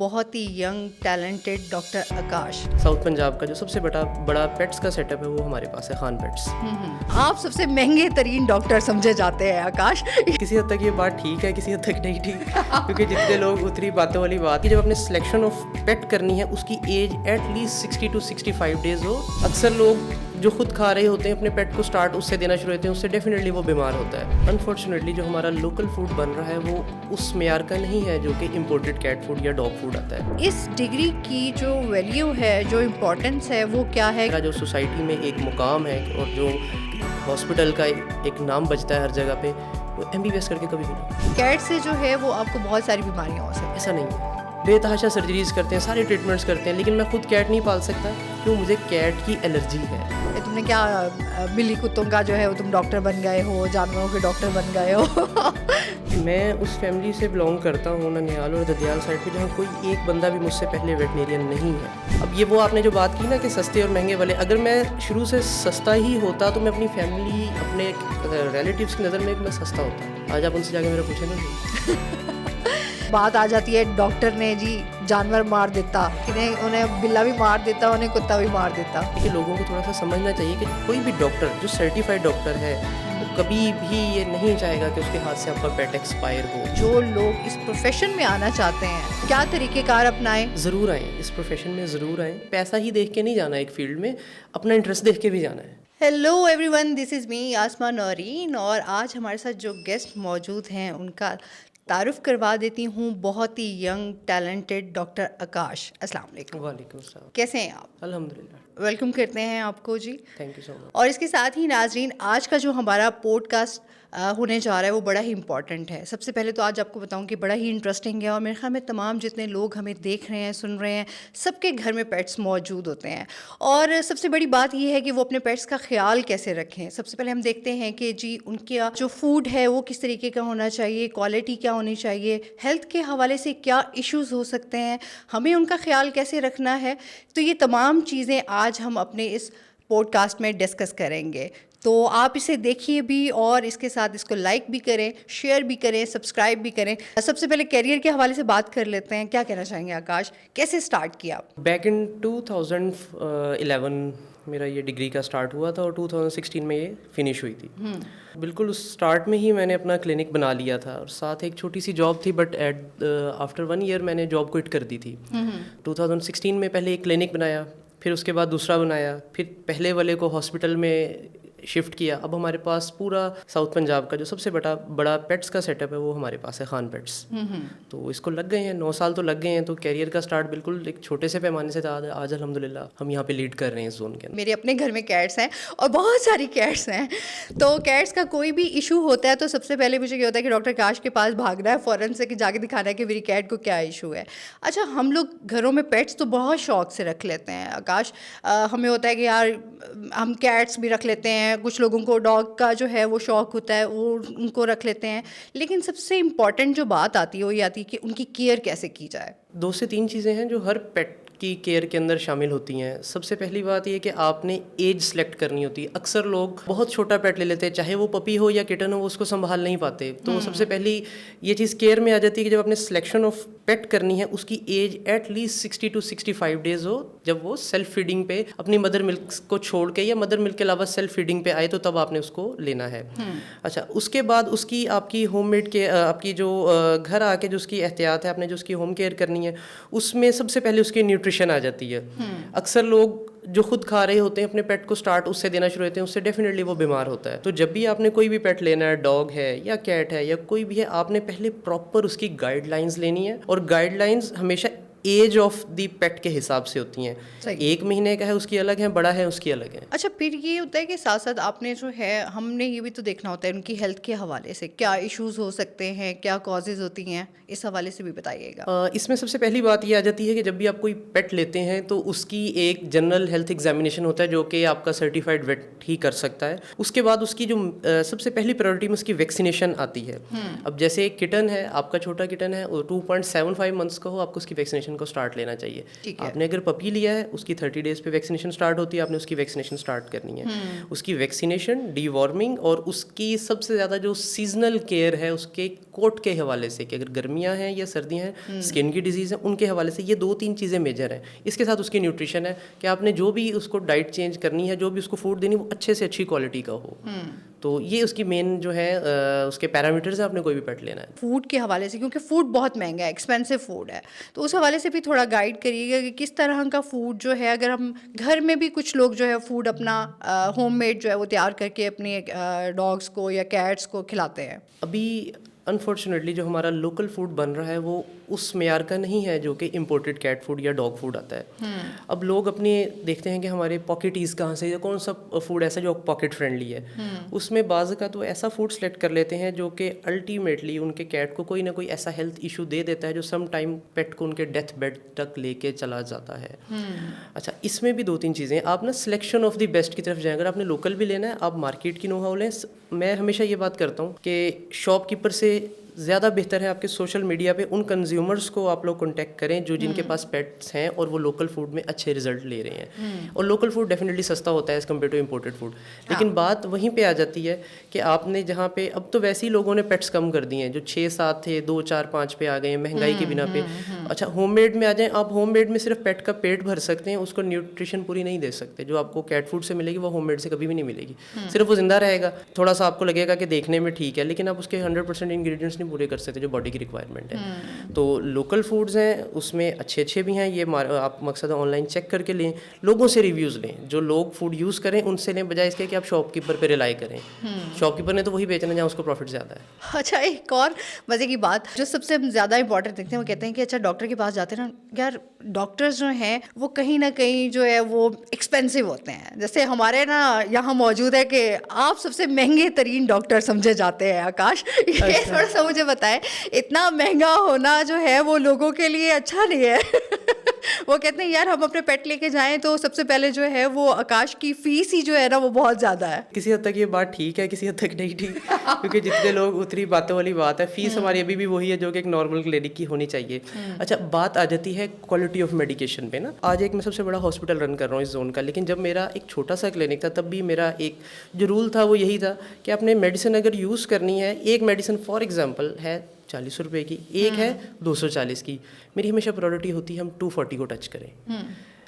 بہت ہی young talented doctor Akash. South Punjab کا جو سب سے بڑا پیٹس کا سیٹ اپ ہے وہ ہمارے پاس ہے، خان پیٹس. آپ سب سے مہنگے ترین ڈاکٹر سمجھے جاتے ہیں آکاش. کسی حد تک یہ بات ٹھیک ہے، کسی حد تک نہیں ٹھیک، کیونکہ جتنے لوگ اتنی باتوں والی بات کہ جب اپنے سلیکشن آف پیٹ کرنی ہے اس کی age at least 60 to 65 days ہو. اکثر لوگ جو خود کھا رہے ہوتے ہیں اپنے پیٹ کو اسٹارٹ اس سے دینا شروع ہوتے ہیں، اس سے ڈیفینیٹلی وہ بیمار ہوتا ہے. انفارچونیٹلی جو ہمارا لوکل فوڈ بن رہا ہے وہ اس معیار کا نہیں ہے جو کہ امپورٹڈ کیٹ فوڈ یا ڈاگ فوڈ آتا ہے. اس ڈگری کی جو ویلیو ہے، جو امپورٹنس ہے، وہ کیا ہے؟ جو سوسائٹی میں ایک مقام ہے اور جو ہاسپٹل کا ایک نام بجتا ہے ہر جگہ پہ، وہ MBBS کر کے کبھی بھی نہیں. کیٹ سے جو ہے وہ آپ کو بہت ساری بیماریاں ہو سکتی ہیں. ایسا نہیں ہے، بے تحاشا سرجریز کرتے ہیں، سارے ٹریٹمنٹس کرتے ہیں، لیکن میں خود کیٹ نہیں پال سکتا کیوں؟ مجھے کیٹ کی الرجی ہے. تم نے کیا بلی کتوں کا جو ہے وہ تم ڈاکٹر بن گئے ہو، جانوروں کے ڈاکٹر بن گئے ہو؟ میں اس فیملی سے بلانگ کرتا ہوں ننیال اور ددیال سائڈ پہ، جہاں کوئی ایک بندہ بھی مجھ سے پہلے ویٹنیرین نہیں ہے. اب یہ وہ آپ نے جو بات کی نا کہ سستے اور مہنگے والے، اگر میں شروع سے سستا ہی ہوتا تو میں اپنی فیملی، اپنے ریلیٹیوز کی نظر میں میں سستا ہوتا. آج آپ ان سے جا کے میرا پوچھیں نا. بات آ جاتی ہے ڈاکٹر نے جی جانور مار دیتا، انہیں بلا بھی مار دیتا، انہیں کتا بھی مار دیتا. کہ لوگوں کو تھوڑا سا سمجھنا چاہیے کہ کوئی بھی ڈاکٹر جو سرٹیفائڈ ڈاکٹر ہے وہ کبھی بھی یہ نہیں چاہے گا کہ اس کے ہاتھ سے آپ کا پیٹ ایکسپائر ہو. جو لوگ اس پروفیشن میں آنا چاہتے ہیں کیا طریقہ کار اپنائیں؟ ضرور آئیں، اس پروفیشن میں ضرور آئیں. پیسہ ہی دیکھ کے نہیں جانا ایک فیلڈ میں، اپنا انٹرسٹ دیکھ کے بھی جانا ہے. ہیلو ایوری ون، دس از می آسما نورین، اور آج ہمارے ساتھ جو گیسٹ موجود ہیں ان کا تعارف کروا دیتی ہوں. بہت ہی ینگ ٹیلنٹڈ ڈاکٹر آکاش. السلام علیکم. وعلیکم السلام. کیسے ہیں آپ؟ الحمدللہ. ویلکم کرتے ہیں آپ کو جی. تھینک یو سو مچ. اور اس کے ساتھ ہی ناظرین، آج کا جو ہمارا پوڈ کاسٹ ہونے جا رہا ہے وہ بڑا ہی امپورٹنٹ ہے. سب سے پہلے تو آج آپ کو بتاؤں کہ بڑا ہی انٹرسٹنگ ہے، اور میرے خیال میں تمام جتنے لوگ ہمیں دیکھ رہے ہیں، سن رہے ہیں، سب کے گھر میں پیٹس موجود ہوتے ہیں. اور سب سے بڑی بات یہ ہے کہ وہ اپنے پیٹس کا خیال کیسے رکھیں. سب سے پہلے ہم دیکھتے ہیں کہ جی ان کا جو فوڈ ہے وہ کس طریقے کا ہونا چاہیے، کوالٹی کیا ہونی چاہیے، ہیلتھ کے حوالے سے کیا ایشوز ہو سکتے ہیں، ہمیں ان کا خیال کیسے رکھنا ہے. تو یہ تمام چیزیں آج ہم اپنے اس پوڈ کاسٹ میں ڈسکس کریں گے. تو آپ اسے دیکھیے بھی، اور اس کے ساتھ اس کو لائک بھی کریں، شیئر بھی کریں، سبسکرائب بھی کریں. سب سے پہلے کیریئر کے حوالے سے بات کر لیتے ہیں. کیا کہنا چاہیں گے آکاش، کیسے اسٹارٹ کیا؟ بیک ان 2011 میرا یہ ڈگری کا اسٹارٹ ہوا تھا اور 2016 میں یہ فنش ہوئی تھی. بالکل اس اسٹارٹ میں ہی میں نے اپنا کلینک بنا لیا تھا، اور ساتھ ایک چھوٹی سی جاب تھی، بٹ آفٹر 1 year میں نے جاب کوئٹ کر دی تھی. 2016 میں پہلے ایک کلینک بنایا، پھر اس کے بعد دوسرا بنایا، پھر پہلے والے کو ہاسپٹل میں شفٹ کیا. اب ہمارے پاس پورا ساؤتھ پنجاب کا جو سب سے بڑا پیٹس کا سیٹ اپ ہے وہ ہمارے پاس ہے، خان پیٹس. تو اس کو لگ گئے ہیں 9 سال تو لگ گئے ہیں. تو کیریئر کا اسٹارٹ بالکل ایک چھوٹے سے پیمانے سے تھا. آج الحمدللہ ہم یہاں پہ لیڈ کر رہے ہیں اس زون کے اندر. میرے اپنے گھر میں کیٹس ہیں اور بہت ساری کیٹس ہیں. تو کیٹس کا کوئی بھی ایشو ہوتا ہے تو سب سے پہلے مجھے یہ ہوتا ہے کہ ڈاکٹر آکاش کے پاس بھاگنا ہے فوراً سے، کہ جا کے دکھانا ہے کہ میری کیٹ کو کیا ایشو ہے. اچھا، ہم لوگ گھروں میں پیٹس تو بہت شوق سے رکھ لیتے ہیں آکاش. ہمیں ہوتا ہے کہ یار ہم کیٹس بھی رکھ لیتے ہیں، کچھ لوگوں کو ڈاگ کا جو ہے وہ شوق ہوتا ہے، وہ ان کو رکھ لیتے ہیں. لیکن سب سے امپورٹنٹ جو بات آتی ہے وہ یہ آتی ہے کہ ان کی کیئر کیسے کی جائے. 2 سے 3 چیزیں ہیں جو ہر پیٹ کی کیئر کے اندر شامل ہوتی ہیں. سب سے پہلی بات یہ کہ آپ نے ایج سلیکٹ کرنی ہوتی ہے. اکثر لوگ بہت چھوٹا پیٹ لے لیتے ہیں، چاہے وہ پپی ہو یا کٹن ہو، وہ اس کو سنبھال نہیں پاتے. تو سب سے پہلی یہ چیز کیئر میں آ جاتی ہے کہ جب آپ نے سلیکشن آف پیٹ کرنی ہے اس کی age at least 60 to 65 days ہو. جب وہ سیلف فیڈنگ پہ اپنی مدر ملک کو چھوڑ کے یا مدر ملک کے علاوہ سیلف فیڈنگ پہ آئے تو تب آپ نے اس کو لینا ہے. اچھا، اس کے بعد اس کی آپ کی ہوم میڈ کے آپ کی جو گھر آ کے جو اس کی احتیاط ہے، آپ نے جو اس کی ہوم کیئر کرنی ہے، اس میں سب سے پہلے اس کی نیوٹریشن آ جاتی ہے. اکثر لوگ جو خود کھا رہے ہوتے ہیں اپنے پیٹ کو اسٹارٹ اس سے دینا شروع ہوتے ہیں، اس سے ڈیفینیٹلی وہ بیمار ہوتا ہے. تو جب بھی آپ نے کوئی بھی پیٹ لینا ہے، ڈاگ ہے یا کیٹ ہے یا کوئی بھی ہے، آپ نے پہلے پراپر اس کی گائیڈ لائنز لینی ہے. اور گائیڈ لائنز ہمیشہ ایج آف دی پیٹ کے حساب سے ہوتی ہیں. 1 مہینے کا ہے اس کی الگ ہے، بڑا ہے اس کی الگ ہے. اچھا، پھر یہ ہوتا ہے کہ ساتھ ساتھ آپ نے جو ہے ہم نے یہ بھی تو دیکھنا ہوتا ہے ان کی ہیلتھ کے حوالے سے کیا ایشوز ہو سکتے ہیں، کیا کازز ہوتی ہیں، اس حوالے سے بھی بتائیے گا. اس میں سب سے پہلی بات یہ آ جاتی ہے کہ جب بھی آپ کوئی پیٹ لیتے ہیں تو اس کی ایک جنرل ہیلتھ ایگزامینیشن ہوتا ہے جو کہ آپ کا سرٹیفائڈ ویٹ ہی کر سکتا ہے. اس کے بعد اس کی جو سب سے پہلی پرائرٹی میں اس کی ویکسینیشن آتی ہے. اب جیسے ایک کٹن ہے، آپ کا چھوٹا کٹن ہے، 2.75 months کا ہو، آپ کو اس کی ویکسینیشن ویکسینیشن کو اسٹارٹ لینا چاہیے. ٹھیک ہے. آپ نے اگر پپی لیا ہے اس کی 30 days پہ ویکسینیشن اسٹارٹ ہوتی ہے, آپ نے اس کی ویکسینیشن اسٹارٹ کرنی ہے. اس کی ویکسینیشن, ڈی وارمنگ, اور اس کی سب سے زیادہ جو سیزنل کیئر ہے اس کے کوٹ کے حوالے سے, کہ اگر گرمیاں ہیں یا سردیاں ہیں, اسکن کی ڈیزیز ہیں, ان کے حوالے سے یہ 2-3 چیزیں میجر ہیں. اس کے ساتھ اس کی نیوٹریشن ہے کہ آپ نے جو بھی اس کو ڈائٹ چینج کرنی ہے, جو بھی اس کو فوڈ دینی, وہ اچھے سے اچھی کوالٹی کا ہو. تو یہ اس کی مین جو ہے اس کے پیرامیٹرز ہیں, آپ نے کوئی بھی پیٹ لینا ہے. فوڈ کے حوالے سے, کیونکہ فوڈ بہت مہنگا ہے, ایکسپینسو فوڈ ہے, تو اس حوالے سے بھی تھوڑا گائیڈ کریے گا کہ کس طرح کا فوڈ جو ہے, اگر ہم گھر میں بھی کچھ لوگ جو ہے فوڈ اپنا ہوم میڈ جو ہے وہ تیار کر کے اپنے ڈاگس کو یا کیٹس کو کھلاتے ہیں. ابھی انفارچونیٹلی جو ہمارا لوکل فوڈ بن رہا ہے وہ اس معیار کا نہیں ہے جو کہ امپورٹڈ کیٹ فوڈ یا ڈاگ فوڈ آتا ہے. اب لوگ اپنے دیکھتے ہیں کہ ہمارے پاکیٹیز کہاں سے, یا کون سا فوڈ ایسا جو پاکٹ فرینڈلی ہے, اس میں بعض کا تو ایسا فوڈ سلیکٹ کر لیتے ہیں جو کہ الٹیمیٹلی ان کے کیٹ کو کوئی نہ کوئی ایسا ہیلتھ ایشو دے دیتا ہے جو سم ٹائم پیٹ کو ان کے ڈیتھ بیڈ تک لے کے چلا جاتا ہے. اچھا, اس میں بھی 2-3 چیزیں ہیں. آپ نا سلیکشن آف دی بیسٹ کی طرف جائیں. اگر آپ نے لوکل بھی لینا ہے, آپ مارکیٹ کی نو ہاؤ لیں. میں ہمیشہ یہ بات کرتا ہوں کہ شاپ کیپر سے زیادہ بہتر ہے آپ کے سوشل میڈیا پہ ان کنزیومرز کو آپ لوگ کانٹیکٹ کریں جو جن کے پاس پیٹس ہیں اور وہ لوکل فوڈ میں اچھے رزلٹ لے رہے ہیں. اور لوکل فوڈ ڈیفینیٹلی سستا ہوتا ہے as compared to imported food. لیکن بات وہیں پہ آ جاتی ہے کہ آپ نے جہاں پہ, اب تو ویسے ہی لوگوں نے پیٹس کم کر دیے ہیں, جو 6-7 تھے 2-4-5 پہ آ گئے ہیں مہنگائی کی بنا پہ. اچھا, ہوم میڈ میں آ جائیں. آپ ہوم میڈ میں صرف پیٹ کا پیٹ بھر سکتے ہیں, اس کو نیوٹریشن پوری نہیں دے سکتے. جو آپ کو کیٹ فوڈ سے ملے گی وہ ہوم میڈ سے کبھی بھی نہیں ملے گی. صرف وہ زندہ رہے گا, تھوڑا سا آپ کو لگے گا کہ دیکھنے میں ٹھیک ہے, لیکن آپ اس کے 100% انگریڈینٹس نہیں پورے کر سکتے جو باڈی کی ریکوائرمنٹ ہے. تو لوکل فوڈز ہیں, اس میں اچھے بھی ہیں. یہ آپ مقصد آن لائن چیک کر کے لیں, لوگوں سے ریویوز لیں, جو لوگ فوڈ یوز کریں ان سے لیں, بجائے اس کے کہ آپ شاپ کیپر پہ ریلائی کریں. شاپ کیپر نے تو وہی بیچنا جہاں اس کو پروفٹ زیادہ ہے. اچھا, ایک اور مزے کی بات جو سب سے زیادہ امپورٹنٹ دیکھتے ہیں, وہ کہتے ہیں کہ اچھا ڈاکٹر کے پاس جاتے ہیں نا یار, ڈاکٹرز جو ہیں وہ کہیں نہ کہیں جو ہے وہ ایکسپینسو ہوتے ہیں. جیسے ہمارے نا یہاں موجود ہے کہ آپ سب سے مہنگے ترین ڈاکٹر سمجھے جاتے ہیں. آکاش, یہ تھوڑا سا مجھے بتائیں, اتنا مہنگا ہونا جو ہے وہ لوگوں کے لیے اچھا نہیں ہے. وہ کہتے ہیں یار ہم اپنے پیٹ لے کے جائیں تو سب سے پہلے جو ہے وہ آکاش کی فیس ہی جو ہے نا وہ بہت زیادہ ہے. کسی حد تک یہ بات ٹھیک ہے, کسی حد تک نہیں ٹھیک, کیونکہ جتنے لوگ اتنی باتوں والی بات ہے. فیس ہماری ابھی بھی وہی ہے جو کہ ایک نارمل کلینک کی ہونی چاہیے. اچھا, بات آ جاتی ہے کوالٹی آف میڈیکیشن پہ نا. آج ایک میں سب سے بڑا ہاسپٹل رن کر رہا ہوں اس زون کا, لیکن جب میرا ایک چھوٹا سا کلینک تھا تب بھی میرا ایک جو رول تھا وہ یہی تھا کہ آپ نے میڈیسن اگر یوز کرنی ہے, ایک میڈیسن فار ایگزامپل ہے 40 روپے کی, ایک ہے 240 کی, میری ہمیشہ پرائورٹی ہوتی ہے ہم 240 کو ٹچ کریں.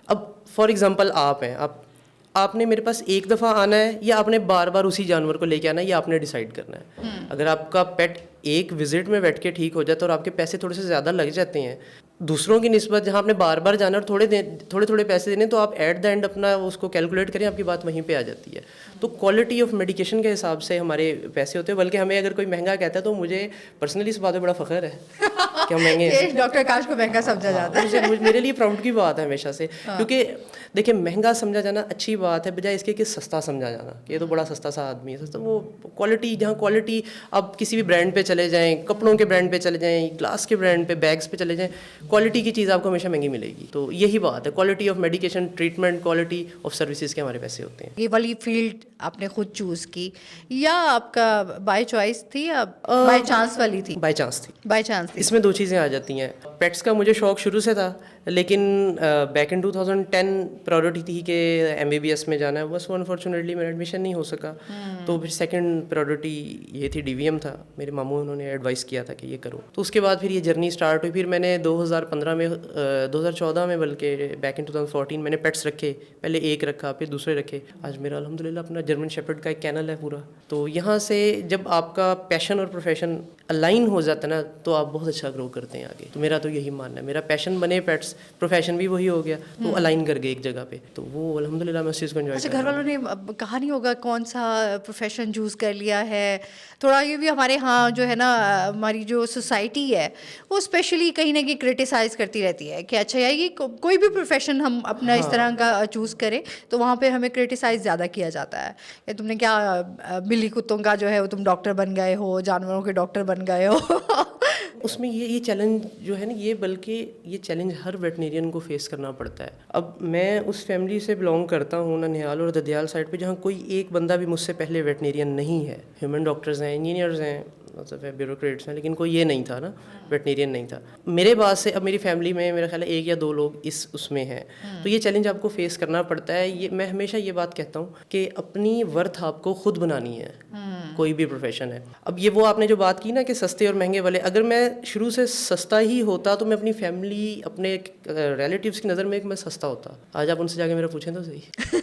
اب فار ایگزامپل آپ ہیں, آپ نے میرے پاس ایک دفعہ آنا ہے یا آپ نے بار بار اسی جانور کو لے کے آنا ہے, یہ آپ نے ڈیسائیڈ کرنا ہے. اگر آپ کا پیٹ ایک وزٹ میں بیٹھ کے ٹھیک ہو جاتا ہے اور آپ کے پیسے تھوڑے سے زیادہ لگ جاتے ہیں دوسروں کی نسبت, جہاں آپ نے بار بار جانا اور تھوڑے پیسے دینے, تو آپ ایٹ دا اینڈ اپنا اس کو کیلکولیٹ کریں, آپ کی بات وہیں پہ آ جاتی ہے. تو کوالٹی آف میڈیکیشن کے حساب سے ہمارے پیسے ہوتے ہیں. بلکہ ہمیں اگر کوئی مہنگا کہتا ہے تو مجھے پرسنلی اس بات پہ بڑا فخر ہے کہ ہم مہنگے ہیں. ڈاکٹر آکاش کو مہنگا سمجھا جاتا ہے. میرے لیے پراؤڈ کی بات ہے ہمیشہ سے, کیونکہ دیکھیں مہنگا سمجھا جانا اچھی بات ہے بجائے اس کے کہ سستا سمجھا جانا کہ یہ تو بڑا سستا سا آدمی ہے. سستا وہ کوالٹی, جہاں کوالٹی آپ کسی بھی برانڈ پہ چلے جائیں, کپڑوں کے برانڈ پہ چلے جائیں, گلاس کے برانڈ پہ, بیگس پہ چلے جائیں, کوالٹی کی چیز آپ کو ہمیشہ مہنگی ملے گی. تو یہی بات ہے, quality of medication, treatment, quality of services کے ہمارے پیسے ہوتے ہیں. یہ والی فیلڈ آپ نے خود چوز کی یا آپ کا بائی چوائس تھی یا بائی چانس والی تھی؟ بائی چانس تھی. بائی چانس تھی. اس میں 2 چیزیں آ جاتی ہیں. پیٹس کا مجھے شوق شروع سے تھا, لیکن بیک ان 2010 پرائورٹی تھی کہ MBBS میں جانا ہے, بس وہ انفارچونیٹلی میرا ایڈمیشن نہیں ہو سکا. تو پھر سیکنڈ پرائورٹی یہ تھی DVM تھا. میرے ماموں انہوں نے ایڈوائس کیا تھا کہ یہ کرو. تو اس کے بعد پھر یہ جرنی اسٹارٹ ہوئی. پھر میں نے 2015 میں 2014 میں بلکہ بیک ان 2014 میں نے پیٹس رکھے. پہلے ایک رکھا, پھر دوسرے رکھے. آج میرا الحمدللہ اپنا جرمن شیپرڈ کا ایک کینل ہے پورا. تو یہاں سے جب آپ کا پیشن اور پروفیشن الائن ہو جاتا ہے نا تو آپ بہت اچھا گرو کرتے ہیں آگے. تو میرا تو یہی ماننا ہے, میرا پیشن بنے پیٹس, پروفیشن بھی وہی ہو گیا, تو الائن کر گئے ایک جگہ پہ. تو وہ الحمدللہ میں اس چیز کو انجوائے اچھا, کر رہا گھر والوں نے کہا نہیں ہوگا کون سا پروفیشن چوز کر لیا ہے؟ تھوڑا یہ بھی ہمارے ہاں جو ہے نا ہماری جو سوسائٹی ہے وہ اسپیشلی کہیں نہ کہیں کرٹیسائز کرتی رہتی ہے کہ اچھا یار یہ کوئی بھی پروفیشن ہم اپنا اس طرح کا چوز کریں تو وہاں پہ ہمیں کرٹیسائز زیادہ کیا جاتا ہے کہ تم نے کیا بلی کتوں کا جو ہے وہ تم ڈاکٹر بن گئے ہو, جانوروں کے ڈاکٹر بن گئے ہو. اس میں یہ چیلنج جو ہے نا, یہ بلکہ یہ چیلنج ہر ویٹنیرین کو فیس کرنا پڑتا ہے. اب میں اس فیملی سے بلانگ کرتا ہوں ننہال اور ددیال سائڈ پہ, جہاں کوئی ایک بندہ بھی مجھ سے پہلے ویٹنیرین نہیں ہے. ہیومن ڈاکٹرز ہیں, انجینئرز ہیں, مطلب ہے بیوروکریٹس ہیں, لیکن کوئی یہ نہیں تھا نا, ویٹنیرین نہیں تھا. میرے بعد سے اب میری فیملی میں میرا خیال ہے 1 یا 2 لوگ اس میں ہیں, تو یہ چیلنج آپ کو فیس کرنا پڑتا ہے. یہ میں ہمیشہ یہ بات کہتا ہوں کہ اپنی ورتھ آپ کو خود بنانی ہے, کوئی بھی پروفیشن ہے. اب یہ وہ آپ نے جو بات کی نا کہ سستے اور مہنگے والے, اگر میں شروع سے سستا ہی ہوتا تو میں اپنی فیملی, اپنے ریلیٹیوس کی نظر میں ایک میں سستا ہوتا. آج آپ ان سے جا کے میرا پوچھیں تو صحیح.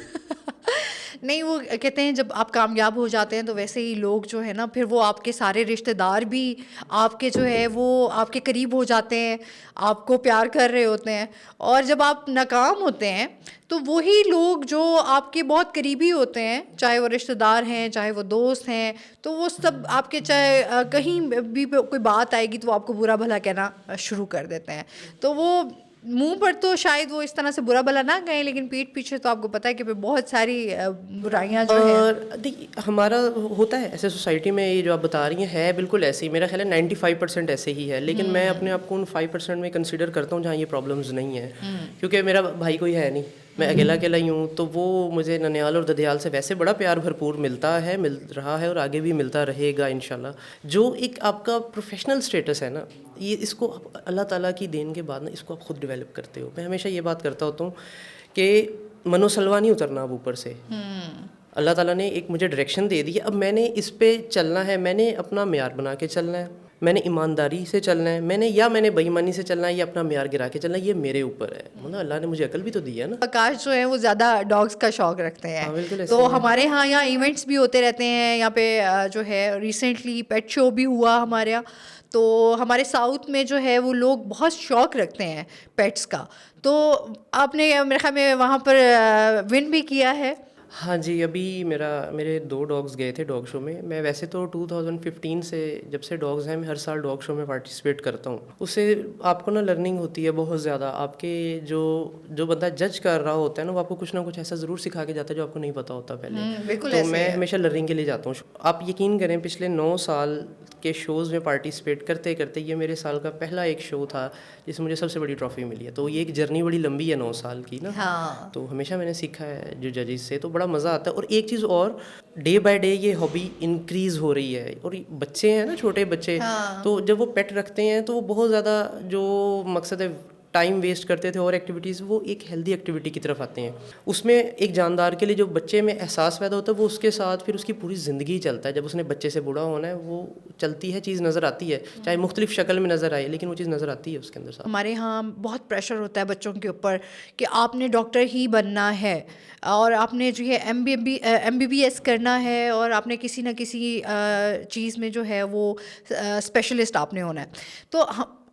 نہیں, وہ کہتے ہیں جب آپ کامیاب ہو جاتے ہیں تو ویسے ہی لوگ جو ہے نا پھر وہ آپ کے سارے رشتہ دار بھی آپ کے جو ہے وہ آپ کے قریب ہو جاتے ہیں, آپ کو پیار کر رہے ہوتے ہیں. اور جب آپ ناکام ہوتے ہیں تو وہی لوگ جو آپ کے بہت قریبی ہوتے ہیں, چاہے وہ رشتہ دار ہیں چاہے وہ دوست ہیں, تو وہ سب آپ کے چاہے کہیں بھی کوئی بات آئے گی تو وہ آپ کو برا بھلا کہنا شروع کر دیتے ہیں. تو وہ منہ پر تو شاید وہ اس طرح سے برا بھلا نہ کہیں, لیکن پیٹھ پیچھے تو آپ کو پتہ ہے کہ بہت ساری برائیاں جو ہیں. اور دیکھیے ہمارا ہوتا ہے ایسے سوسائٹی میں, یہ جو آپ بتا رہی ہیں ہے بالکل ایسے ہی. میرا خیال ہے 95% ایسے ہی ہے, لیکن میں اپنے آپ کو ان 5% میں کنسیڈر کرتا ہوں جہاں یہ پرابلمز نہیں ہیں, کیونکہ میرا بھائی کوئی ہے نہیں, میں اکیلا ہی ہوں. تو وہ مجھے ننیال اور ددیال سے ویسے بڑا پیار بھرپور ملتا ہے, مل رہا ہے اور آگے بھی ملتا رہے گا انشاءاللہ. جو ایک آپ کا پروفیشنل اسٹیٹس ہے نا, یہ اس کو اللہ تعالیٰ کی دین کے بعد نا اس کو آپ خود ڈیولپ کرتے ہو. میں ہمیشہ یہ بات کرتا ہوتا ہوں کہ منو سلوا نہیں اترنا اب اوپر سے. اللہ تعالیٰ نے ایک مجھے ڈائریکشن دے دی ہے, اب میں نے اس پہ چلنا ہے, میں نے اپنا معیار بنا کے چلنا ہے, میں نے ایمانداری سے چلنا ہے, میں نے بے ایمانی سے چلنا ہے, یا اپنا معیار گرا کے چلنا ہے. یہ میرے اوپر ہے, مطلب اللہ نے مجھے عقل بھی تو دی ہے نا. آکاش جو ہے وہ زیادہ ڈاگس کا شوق رکھتے ہیں, تو ہمارے ہاں یہاں ایونٹس بھی ہوتے رہتے ہیں. یہاں پہ جو ہے ریسنٹلی پیٹ شو بھی ہوا ہمارے یہاں, تو ہمارے ساؤتھ میں جو ہے وہ لوگ بہت شوق رکھتے ہیں پیٹس کا. تو آپ نے میرے خیال میں وہاں پر ون بھی کیا ہے. ہاں جی, ابھی میرے 2 ڈاگس گئے تھے ڈاگ شو میں. میں ویسے تو 2015 سے جب سے ڈاگز ہیں میں ہر سال ڈاگ شو میں پارٹیسپیٹ کرتا ہوں. اس سے آپ کو نا لرننگ ہوتی ہے بہت زیادہ. آپ کے جو بندہ جج کر رہا ہوتا ہے نا, وہ آپ کو کچھ نہ کچھ ایسا ضرور سکھا کے جاتا ہے جو آپ کو نہیں پتا ہوتا پہلے. تو میں ہمیشہ لرننگ کے لیے جاتا ہوں. آپ یقین کریں پچھلے 9 سال کے شوز میں پارٹیسپیٹ کرتے کرتے یہ میرے سال کا پہلا ایک شو تھا جس میں مجھے سب سے بڑی ٹرافی ملی ہے. تو یہ ایک جرنی بڑی لمبی ہے 9 سال کی نا. تو ہمیشہ میں نے سیکھا ہے جو ججز سے, تو بڑا مزہ آتا ہے. اور ایک چیز اور, ڈے بائی ڈے یہ ہابی انکریز ہو رہی ہے. اور بچے ہیں نا, چھوٹے بچے, تو جب وہ پیٹ رکھتے ہیں تو وہ بہت زیادہ جو مقصد ہے ٹائم ویسٹ کرتے تھے اور ایکٹیویٹیز, وہ ایک ہیلدی ایکٹیویٹی کی طرف آتے ہیں. اس میں ایک جاندار کے لیے جو بچے میں احساس پیدا ہوتا ہے وہ اس کے ساتھ پھر اس کی پوری زندگی چلتا ہے. جب اس نے بچے سے بوڑھا ہونا ہے وہ چلتی ہے, چیز نظر آتی ہے, چاہے مختلف شکل میں نظر آئے, لیکن وہ چیز نظر آتی ہے اس کے اندر. ہمارے ہاں بہت پریشر ہوتا ہے بچوں کے اوپر کہ آپ نے ڈاکٹر ہی بننا ہے, اور آپ نے جو ہے ایم بی بی ایس کرنا ہے, اور آپ نے کسی نہ کسی چیز میں جو ہے وہ اسپیشلسٹ آپ نے ہونا ہے. تو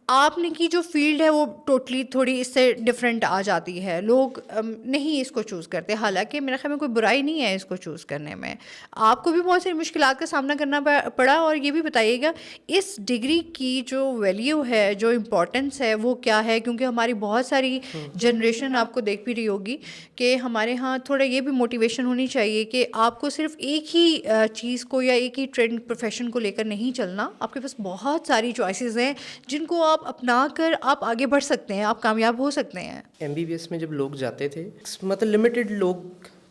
آپ نے کی جو فیلڈ ہے وہ ٹوٹلی تھوڑی اس سے ڈفرینٹ آ جاتی ہے. لوگ نہیں اس کو چوز کرتے, حالانکہ میرے خیال میں کوئی برائی نہیں ہے اس کو چوز کرنے میں. آپ کو بھی بہت ساری مشکلات کا سامنا کرنا پڑا. اور یہ بھی بتائیے گا اس ڈگری کی جو ویلیو ہے, جو امپورٹنس ہے وہ کیا ہے, کیونکہ ہماری بہت ساری جنریشن آپ کو دیکھ بھی رہی ہوگی کہ ہمارے ہاں تھوڑا یہ بھی موٹیویشن ہونی چاہیے کہ آپ کو صرف ایک ہی چیز کو یا ایک ہی ٹرینڈ پروفیشن کو لے کر نہیں چلنا. آپ کے پاس بہت ساری چوائسیز ہیں جن کو آپ اپنا کر آپ آگے بڑھ سکتے ہیں, آپ کامیاب ہو سکتے ہیں. ایم بی بی ایس میں جب لوگ جاتے تھے, مطلب لمیٹڈ لوگ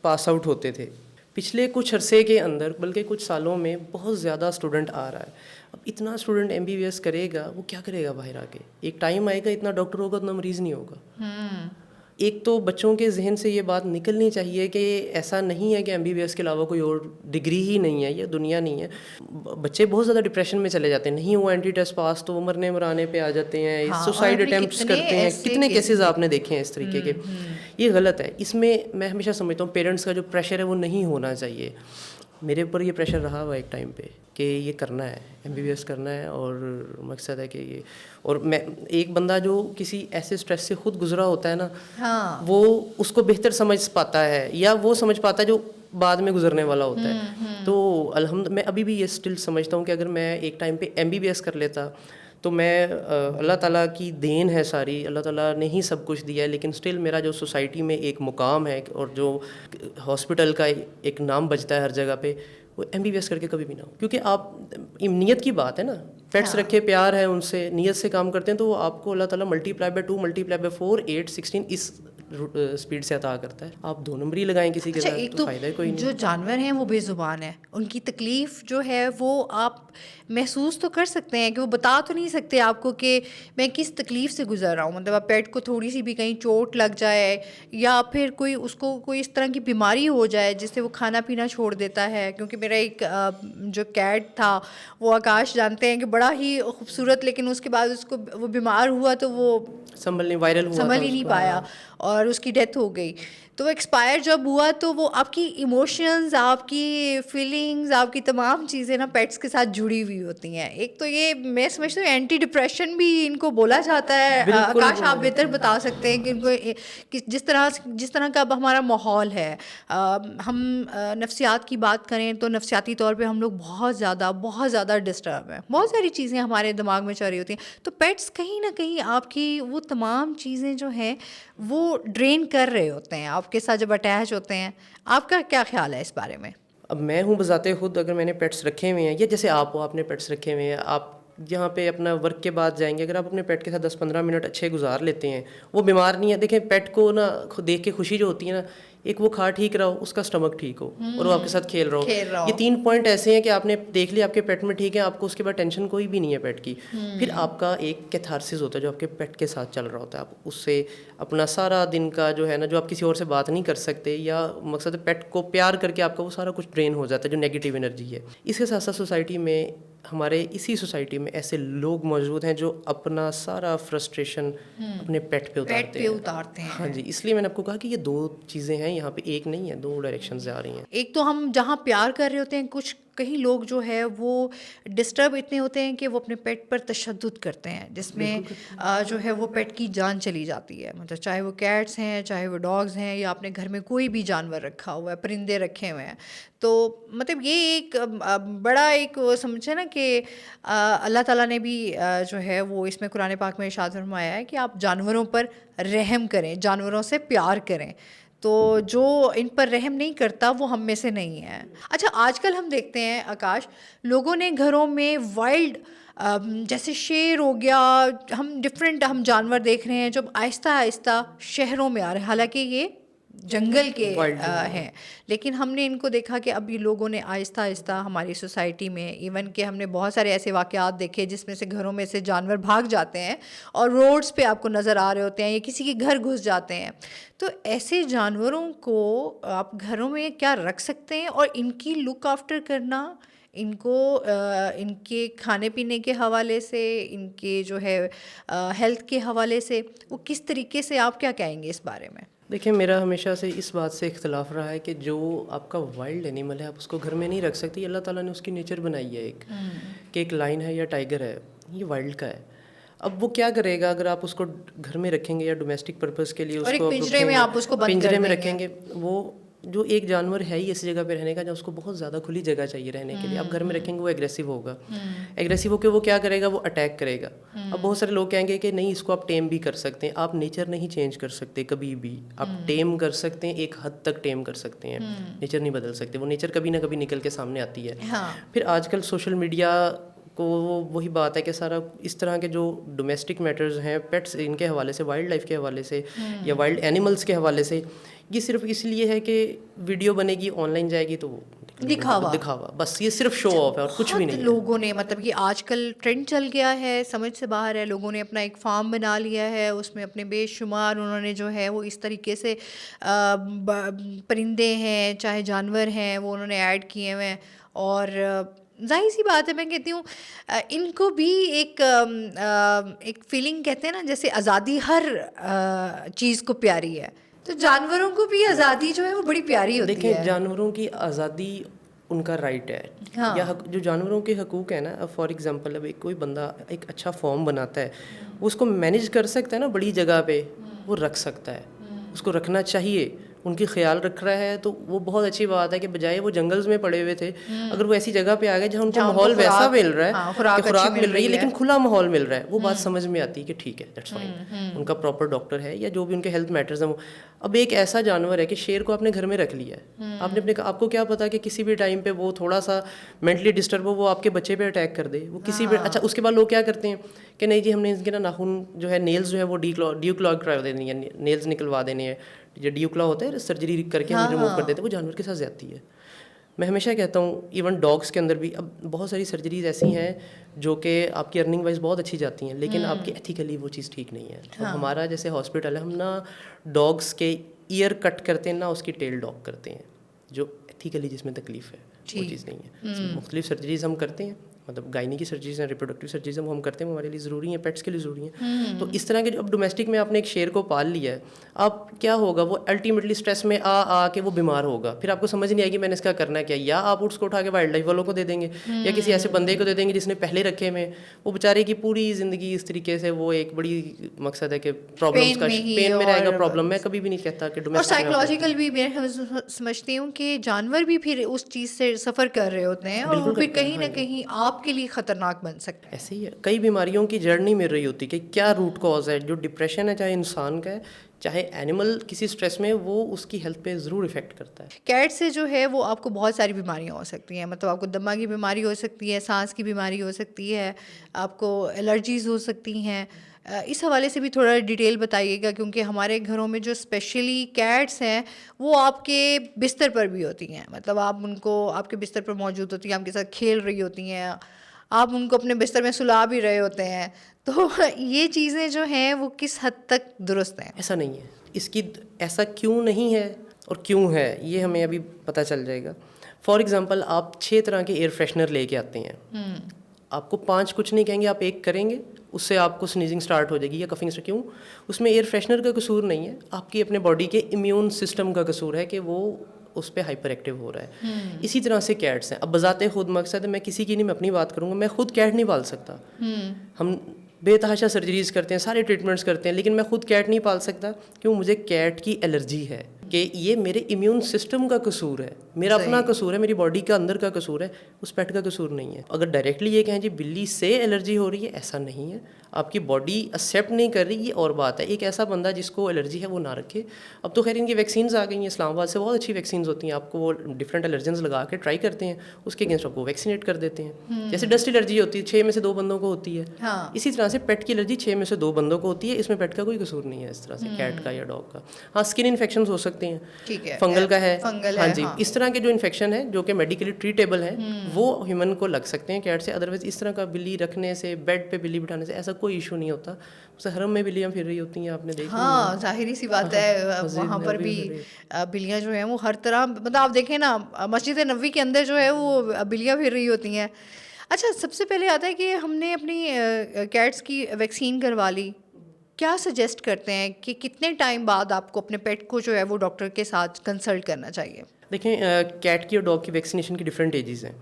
پاس آؤٹ ہوتے تھے. پچھلے کچھ عرصے کے اندر, بلکہ کچھ سالوں میں بہت زیادہ اسٹوڈنٹ آ رہا ہے. اب اتنا student M B B S کرے گا, وہ کیا کرے گا باہر آ کے؟ ایک ٹائم آئے گا اتنا ڈاکٹر ہوگا اتنا مریض نہیں ہوگا. ایک تو بچوں کے ذہن سے یہ بات نکلنی چاہیے کہ ایسا نہیں ہے کہ ایم بی بی ایس کے علاوہ کوئی اور ڈگری ہی نہیں ہے, یہ دنیا نہیں ہے. بچے بہت زیادہ ڈپریشن میں چلے جاتے ہیں, نہیں وہ اینٹی ٹیسٹ پاس تو وہ مرنے مرانے پہ آ جاتے ہیں, سوسائڈ اٹیمپٹس کرتے ہیں. کتنے کیسز آپ نے دیکھے ہیں اس طریقے کے. یہ غلط ہے. اس میں میں ہمیشہ سمجھتا ہوں پیرنٹس کا جو پریشر ہے وہ نہیں ہونا چاہیے. میرے اوپر یہ پریشر رہا ہوا ایک ٹائم پہ کہ یہ کرنا ہے, ایم بی بی ایس کرنا ہے, اور مقصد ہے کہ یہ, اور میں ایک بندہ جو کسی ایسے اسٹریس سے خود گزرا ہوتا ہے نا, وہ اس کو بہتر سمجھ پاتا ہے, یا وہ سمجھ پاتا ہے جو بعد میں گزرنے والا ہوتا ہے. تو میں ابھی بھی یہ اسٹل سمجھتا ہوں کہ اگر میں ایک ٹائم پہ ایم بی بی ایس کر لیتا تو میں, اللہ تعالیٰ کی دین ہے ساری, اللہ تعالیٰ نے ہی سب کچھ دیا ہے, لیکن اسٹل میرا جو سوسائٹی میں ایک مقام ہے اور جو ہاسپٹل کا ایک نام بجتا ہے ہر جگہ پہ, وہ ایم بی بی ایس کر کے کبھی بھی نہ ہو. کیونکہ آپ نیت کی بات ہے نا, پیٹس رکھے, پیار ہے ان سے, نیت سے کام کرتے ہیں, تو وہ آپ کو اللہ تعالیٰ multiply by 2 multiply by 4 8 16 اس اسپیڈ سے عطا کرتا ہے. آپ 2 نمبری لگائیں کسی کے اچھا ساتھ ایک تو فائدہ کوئی نہیں. جو جانور ہیں وہ بے زبان ہیں, ان کی تکلیف جو ہے وہ آپ محسوس تو کر سکتے ہیں کہ وہ بتا تو نہیں سکتے آپ کو کہ میں کس تکلیف سے گزر رہا ہوں. مطلب آپ پیٹ کو تھوڑی سی بھی کہیں چوٹ لگ جائے یا پھر کوئی اس کو کوئی اس طرح کی بیماری ہو جائے جس سے وہ کھانا پینا چھوڑ دیتا ہے. کیونکہ میرا ایک جو کیٹ تھا وہ آکاش جانتے ہیں کہ بڑا ہی خوبصورت, لیکن اس کے بعد اس کو وہ بیمار ہوا تو وہ سنبھل ہی نہیں پایا اور اس کی ڈیتھ ہو گئی. تو وہ ایکسپائر جب ہوا تو وہ آپ کی ایموشنز, آپ کی فیلنگز, آپ کی تمام چیزیں نا پیٹس کے ساتھ جڑی ہوئی ہوتی ہیں. ایک تو یہ میں سمجھتی ہوں اینٹی ڈپریشن بھی ان کو بولا جاتا ہے. آکاش آپ بہتر بتا سکتے ہیں کہ ان کو جس طرح کا اب ہمارا ماحول ہے, ہم نفسیات کی بات کریں تو نفسیاتی طور پہ ہم لوگ بہت زیادہ ڈسٹرب ہیں. بہت ساری چیزیں ہمارے دماغ میں چل رہی ہوتی ہیں. تو پیٹس کہیں نہ کہیں آپ کی وہ تمام چیزیں جو ہیں وہ ڈرین کر رہے ہوتے ہیں آپ کے ساتھ جب اٹیچ ہوتے ہیں. آپ کا کیا خیال ہے اس بارے میں؟ اب میں ہوں بذات خود, اگر میں نے پیٹس رکھے ہوئے ہیں یا جیسے آپ ہو, آپ نے پیٹس رکھے ہوئے ہیں, آپ یہاں پہ اپنا ورک کے بعد جائیں گے, اگر آپ اپنے پیٹ کے ساتھ 10-15 منٹ اچھے گزار لیتے ہیں, وہ بیمار نہیں ہے. دیکھیں پیٹ کو نا دیکھ کے خوشی جو ہوتی ہے نا, ایک وہ کھا ٹھیک رہا ہو, اس کا اسٹمک ٹھیک ہو اور وہ آپ کے ساتھ کھیل رہا ہو. یہ 3 پوائنٹ ایسے ہیں کہ آپ نے دیکھ لیا آپ کے پیٹ میں ٹھیک ہے, آپ کو اس کے بعد ٹینشن کوئی بھی نہیں ہے پیٹ کی. پھر آپ کا ایک کیتھارسس ہوتا ہے جو آپ کے پیٹ کے ساتھ چل رہا ہوتا ہے. آپ اس سے اپنا سارا دن کا جو ہے نا, جو آپ کسی اور سے بات نہیں کر سکتے, یا مقصد پیٹ کو پیار کر کے آپ کا وہ سارا کچھ ڈرین ہو جاتا ہے جو نیگیٹیو انرجی ہے. اس کے ساتھ ساتھ سوسائٹی میں, ہمارے اسی سوسائٹی میں ایسے لوگ موجود ہیں جو اپنا سارا فرسٹریشن اپنے پیٹ پہ اتارتے ہیں. ہاں جی, اس لیے میں نے آپ کو کہا کہ یہ 2 چیزیں ہیں یہاں پہ, ایک نہیں ہے, 2 ڈائریکشن سے آ رہی ہیں. ایک تو ہم جہاں پیار کر رہے ہوتے ہیں, کچھ کہیں لوگ جو ہے وہ ڈسٹرب اتنے ہوتے ہیں کہ وہ اپنے پیٹ پر تشدد کرتے ہیں, جس میں جو ہے وہ پیٹ کی جان چلی جاتی ہے. مطلب چاہے وہ کیٹس ہیں, چاہے وہ ڈاگز ہیں, یا اپنے گھر میں کوئی بھی جانور رکھا ہوا ہے, پرندے رکھے ہوئے ہیں. تو مطلب یہ ایک بڑا ایک سمجھے نا کہ اللہ تعالیٰ نے بھی جو ہے وہ اس میں قرآن پاک میں ارشاد فرمایا ہے کہ آپ جانوروں پر رحم کریں, جانوروں سے پیار کریں. تو جو ان پر رحم نہیں کرتا وہ ہم میں سے نہیں ہے. اچھا آج کل ہم دیکھتے ہیں آکاش, لوگوں نے گھروں میں وائلڈ جیسے شیر ہو گیا, ہم جانور دیکھ رہے ہیں جو آہستہ آہستہ شہروں میں آ رہے ہیں. حالانکہ یہ جنگل کے ہیں, لیکن ہم نے ان کو دیکھا کہ اب یہ لوگوں نے آہستہ آہستہ ہماری سوسائٹی میں, ایون کہ ہم نے بہت سارے ایسے واقعات دیکھے جس میں سے گھروں میں سے جانور بھاگ جاتے ہیں اور روڈز پہ آپ کو نظر آ رہے ہوتے ہیں, یا کسی کے گھر گھس جاتے ہیں. تو ایسے جانوروں کو آپ گھروں میں کیا رکھ سکتے ہیں, اور ان کی لک آفٹر کرنا, ان کو ان کے کھانے پینے کے حوالے سے, ان کے جو ہے ہیلتھ کے حوالے سے, وہ کس طریقے سے, آپ کیا کہیں گے اس بارے میں؟ دیکھیں میرا ہمیشہ سے اس بات سے اختلاف رہا ہے کہ جو آپ کا وائلڈ اینیمل ہے آپ اس کو گھر میں نہیں رکھ سکتے. اللہ تعالیٰ نے اس کی نیچر بنائی ہے ایک, کہ ایک لائن ہے یا ٹائیگر ہے, یہ وائلڈ کا ہے. اب وہ کیا کرے گا اگر آپ اس کو گھر میں رکھیں گے یا ڈومیسٹک پرپز کے لیے اس کو پنجرے میں رکھیں گے. وہ جو ایک جانور ہے ہی ایسی جگہ پہ رہنے کا جہاں اس کو بہت زیادہ کھلی جگہ چاہیے رہنے کے لیے. آپ گھر میں رکھیں گے وہ ایگریسو ہوگا, ایگریسو ہو کے وہ کیا کرے گا, وہ اٹیک کرے گا. اب بہت سارے لوگ کہیں گے کہ نہیں اس کو آپ ٹیم بھی کر سکتے ہیں. آپ نیچر نہیں چینج کر سکتے کبھی بھی, آپ ٹیم کر سکتے ہیں, ایک حد تک ٹیم کر سکتے ہیں, نیچر نہیں بدل سکتے. وہ نیچر کبھی نہ کبھی نکل کے سامنے آتی ہے. پھر آج کل سوشل میڈیا کو وہی بات ہے کہ سارا اس طرح کے جو ڈومیسٹک میٹرز ہیں, پیٹس ان کے حوالے سے, وائلڈ لائف کے حوالے سے یا وائلڈ اینیملس کے حوالے سے, یہ صرف اس لیے ہے کہ ویڈیو بنے گی, آن لائن جائے گی تو وہ دکھاوا, بس یہ صرف شو آف ہے اور کچھ بھی نہیں. لوگوں نے مطلب کہ آج کل ٹرینڈ چل گیا ہے, سمجھ سے باہر ہے. لوگوں نے اپنا ایک فارم بنا لیا ہے, اس میں اپنے بے شمار انہوں نے جو ہے وہ اس طریقے سے پرندے ہیں چاہے جانور ہیں وہ انہوں نے ایڈ کیے ہوئے ہیں. اور ظاہر سی بات ہے, میں کہتی ہوں ان کو بھی ایک فیلنگ کہتے ہیں نا, جیسے آزادی ہر چیز کو پیاری ہے, تو جانوروں کو بھی آزادی جو ہے وہ بڑی پیاری ہوتی ہے. دیکھیں جانوروں کی آزادی ان کا رائٹ ہے, یا جو جانوروں کے حقوق ہیں نا, فار ایگزامپل اب کوئی بندہ ایک اچھا فارم بناتا ہے, وہ اس کو مینیج کر سکتا ہے نا بڑی جگہ پہ, وہ رکھ سکتا ہے, اس کو رکھنا چاہیے. ان کی خیال رکھ رہا ہے تو وہ بہت اچھی بات ہے کہ بجائے وہ جنگلز میں پڑے ہوئے تھے اگر وہ ایسی جگہ پہ آ گئے جہاں ان کو ماحول ویسا مل رہا ہے کہ خوراک مل رہی ہے لیکن کھلا ماحول مل رہا ہے, وہ بات سمجھ میں آتی ہے کہ ٹھیک ہے دیٹس فائن, ان کا پراپر ڈاکٹر ہے یا جو بھی ان کے ہیلتھ میٹرز ہیں. اب ایک ایسا جانور ہے کہ شیر کو آپ نے گھر میں رکھ لیا ہے, آپ کو کیا پتا کہ کسی بھی ٹائم پہ وہ تھوڑا سا مینٹلی ڈسٹرب ہو, وہ آپ کے بچے پہ اٹیک کر دے, وہ کسی بھی اچھا اس کے بعد لوگ کیا کرتے ہیں کہ نہیں جی ہم نے ان کے نا ناخن جو ہے نیلز جو ہے وہ ڈیوکلاگ کرا دینے ہیں, نیلز نکلوا دینے ہیں, جو ڈیوکلا ہوتا ہے سرجری کر کے ہم ریموو کر دیتے ہیں, وہ جانور کے ساتھ زیادتی ہے. میں ہمیشہ کہتا ہوں ایون ڈاگس کے اندر بھی اب بہت ساری سرجریز ایسی ہیں جو کہ آپ کی ارننگ وائز بہت اچھی جاتی ہیں لیکن آپ کی ایتھیکلی وہ چیز ٹھیک نہیں ہے. اب ہمارا جیسے ہاسپٹل ہے, ہم نا ڈاگس کے ایئر کٹ کرتے ہیں, نہ اس کی ٹیل ڈاگ کرتے ہیں, جو ایتھیکلی جس میں تکلیف ہے وہ چیز نہیں ہے. مختلف سرجریز ہم کرتے ہیں, مطلب گائنی کی سرجریز ہیں, ریپروڈکٹیو سرجریز ہیں, وہ ہم کرتے ہیں, وہ ہمارے لیے ضروری ہیں, پیٹس کے لیے ضروری ہیں. تو اس طرح کے جو اب ڈومیسٹک میں آپ نے ایک شیر کو پال لیا ہے, آپ کیا ہوگا وہ الٹیمیٹلی اسٹریس میں آ کے وہ بیمار ہوگا, پھر آپ کو سمجھ نہیں آئے گی میں نے اس کا کرنا کیا, یا آپ اس کو اٹھا کے وائلڈ لائف والوں کو دے دیں گے یا کسی ایسے بندے کو دے دیں گے جس نے پہلے رکھے میں, وہ بیچارے کی پوری زندگی اس طریقے سے وہ ایک بڑی مقصد ہے کہ پرابلمس کا پین میں رہے گا. پرابلم میں کبھی بھی نہیں کہتا کہ اور سائیکولوجیکل بھی میں سمجھتی ہوں کہ جانور بھی پھر اس چیز سے سفر کر رہے ہوتے ہیں اور وہ پھر کہیں نہ کہیں آپ کے لیے خطرناک بن سکتا ہے. ایسے ہی ہے, کئی بیماریوں کی جڑ نہیں مل رہی ہوتی کہ کیا روٹ کاز ہے. جو ڈپریشن ہے چاہے انسان کا ہے چاہے اینیمل کسی اسٹریس میں, وہ اس کی ہیلتھ پہ ضرور افیکٹ کرتا ہے. کیٹ سے جو ہے وہ آپ کو بہت ساری بیماریاں ہو سکتی ہیں, مطلب آپ کو دمہ کی بیماری ہو سکتی ہے, سانس کی بیماری ہو سکتی ہے, آپ کو الرجیز ہو سکتی ہیں. اس حوالے سے بھی تھوڑا ڈیٹیل بتائیے گا کیونکہ ہمارے گھروں میں جو اسپیشلی کیٹس ہیں وہ آپ کے بستر پر بھی ہوتی ہیں, مطلب آپ ان کو آپ کے بستر پر موجود ہوتی ہیں, آپ کے ساتھ کھیل رہی ہوتی ہیں, آپ ان کو اپنے بستر میں سلا بھی رہے ہوتے ہیں. تو یہ چیزیں جو ہیں وہ کس حد تک درست ہیں؟ ایسا نہیں ہے, اس کی ایسا کیوں نہیں ہے اور کیوں ہے یہ ہمیں ابھی پتہ چل جائے گا. فار ایگزامپل آپ 6 طرح کے ایئر فریشنر لے کے آتے ہیں, آپ کو 5 کچھ نہیں کہیں گے, آپ ایک کریں گے اس سے آپ کو سنیزنگ سٹارٹ ہو جائے گی یا کفنگ سٹارٹ. کیوں؟ اس میں ایئر فریشنر کا قصور نہیں ہے, آپ کی اپنے باڈی کے امیون سسٹم کا قصور ہے کہ وہ اس پہ ہائپر ایکٹیو ہو رہا ہے. اسی طرح سے کیٹس ہیں. اب بذات خود مقصد ہے, میں کسی کی نہیں, میں اپنی بات کروں گا, میں خود کیٹ نہیں پال سکتا. ہم بے تحاشا سرجریز کرتے ہیں, سارے ٹریٹمنٹس کرتے ہیں, لیکن میں خود کیٹ نہیں پال سکتا. کیوں؟ مجھے کیٹ کی الرجی ہے کہ یہ میرے امیون سسٹم کا قصور ہے, میرا اپنا قصور ہے, میری باڈی کا اندر کا قصور ہے, اس پیٹ کا قصور نہیں ہے. اگر ڈائریکٹلی یہ کہیں جی بلی سے الرجی ہو رہی ہے, ایسا نہیں ہے. آپ کی باڈی ایکسیپٹ نہیں کر رہی, یہ اور بات ہے. ایک ایسا بندہ جس کو الرجی ہے وہ نہ رکھے. اب تو خیر ان کی ویکسینز آ گئی ہیں, اسلام آباد سے بہت اچھی ویکسینز ہوتی ہیں, آپ کو وہ ڈفرینٹ الرجنز لگا کے ٹرائی کرتے ہیں, اس کے اگینسٹ آپ کو ویکسینیٹ کر دیتے ہیں. جیسے ڈسٹ الرجی ہوتی ہے 6 میں سے 2 بندوں کو ہوتی ہے, اسی طرح سے پیٹ کی الرجی 6 میں سے 2 بندوں کو ہوتی ہے. اس میں پیٹ کا کوئی قصور نہیں ہے اس طرح سے, کیٹ کا یا ڈاگ کا. ہاں اسکن انفیکشنز ہو سکتے ہیں, فنگل کا ہے, ہاں جی, اس طرح کے جو انفیکشن ہے جو کہ میڈیکلی ٹریٹیبل ہیں وہ ہیومن کو لگ سکتے ہیں کیٹ سے. ادروائز اس طرح کا بلی رکھنے سے, بیڈ پہ بلی بٹھانے سے ایسا کوئی ایشو نہیں ہوتا. حرم میں بلیاں پھر رہی ہوتی ہیں, آپ نے دیکھا. ہاں ظاہری سی بات ہے, وہاں پر بھی بلیاں جو ہیں وہ ہر طرح, مطلب آپ دیکھیں نا مسجد نبوی کے اندر جو ہے وہ بلیاں پھر رہی ہوتی ہیں. اچھا سب سے پہلے آتا ہے کہ ہم نے اپنی کیٹس کی ویکسین کروا لی, کیا سجیسٹ کرتے ہیں کہ کتنے ٹائم بعد آپ کو اپنے پیٹ کو جو ہے وہ ڈاکٹر کے ساتھ کنسلٹ کرنا چاہیے؟ دیکھیں کیٹ کی اور ڈاگ کی ویکسینیشن کی ڈفرینٹ ایجز ہیں.